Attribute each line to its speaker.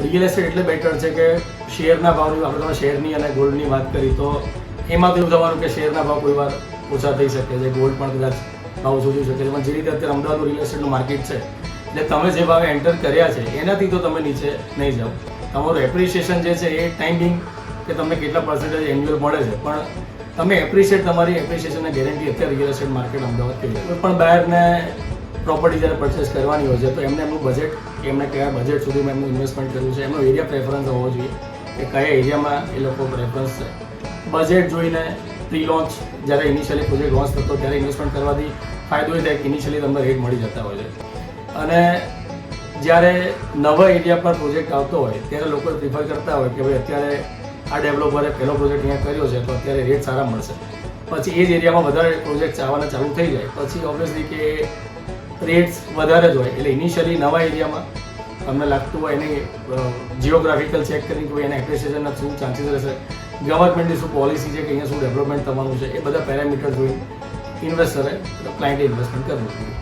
Speaker 1: Real estate એટલે better છે કે શેરના ભાવની આપણે તમે શેરની અને ગોલ્ડની વાત કરી તો એમાં તો એવું થવાનું કે શેરના ભાવ કોઈ વાર ઓછા થઈ શકે છે, ગોલ્ડ પણ કદાચ ભાવ ઓછો થઈ શકે છે, પણ જે રીતે અત્યારે અમદાવાદનું રિયલ એસ્ટેટનું માર્કેટ છે એટલે તમે જે ભાવે એન્ટર કર્યા છે એનાથી તો તમે નીચે નહીં જાઓ. તમારું એપ્રિસિએશન જે છે એ ટાઈમિંગ કે તમને કેટલા પર્સન્ટેજ એન્યુઅલ મળે છે, પણ તમે એપ્રિશિએટ તમારી એપ્રિસિએશનને ગેરંટી અત્યારે રિયલ એસ્ટેટ માર્કેટ અમદાવાદ કહી જાય. કોઈ પણ બાયરને પ્રોપર્ટી જ્યારે પરચેસ કરવાની હોય છે તો એમને એમનું બજેટ, એમને કયા બજેટ સુધીમાં એમનું ઇન્વેસ્ટમેન્ટ કરવું છે, એમનો એરિયા પ્રેફરન્સ હોવો જોઈએ કે કયા એરિયામાં એ લોકો પ્રેફરન્સ છે. બજેટ જોઈને પ્રી લોન્ચ જ્યારે ઇનિશિયલી પ્રોજેક્ટ લોન્ચ થતો ત્યારે ઇન્વેસ્ટમેન્ટ કરવાથી ફાયદો એ થાય કે ઇનિશિયલી તમને રેટ મળી જતા હોય છે, અને જ્યારે નવા એરિયા પર પ્રોજેક્ટ આવતો હોય ત્યારે લોકો પ્રિફર કરતા હોય કે ભાઈ અત્યારે આ ડેવલપરે પહેલો પ્રોજેક્ટ અહીંયા કર્યો છે તો અત્યારે રેટ સારા મળશે. પછી એ જ એરિયામાં વધારે પ્રોજેક્ટ આવવાના ચાલુ થઈ જાય પછી ઓબ્વિયસલી કે રેટ્સ વધારે જ હોય. એટલે ઇનિશિયલી નવા એરિયામાં તમને લાગતું હોય એની જિયોગ્રાફિકલ ચેક કરીને કે એના એપ્રિસિએશનના શું ચાન્સીસ રહેશે, ગવર્મેન્ટની શું પોલિસી છે કે અહીંયા શું ડેવલપમેન્ટ થવાનું છે, એ બધા પેરામીટર જોઈને ઇન્વેસ્ટરે ક્લાયન્ટે ઇન્વેસ્ટમેન્ટ કરવું જોઈએ.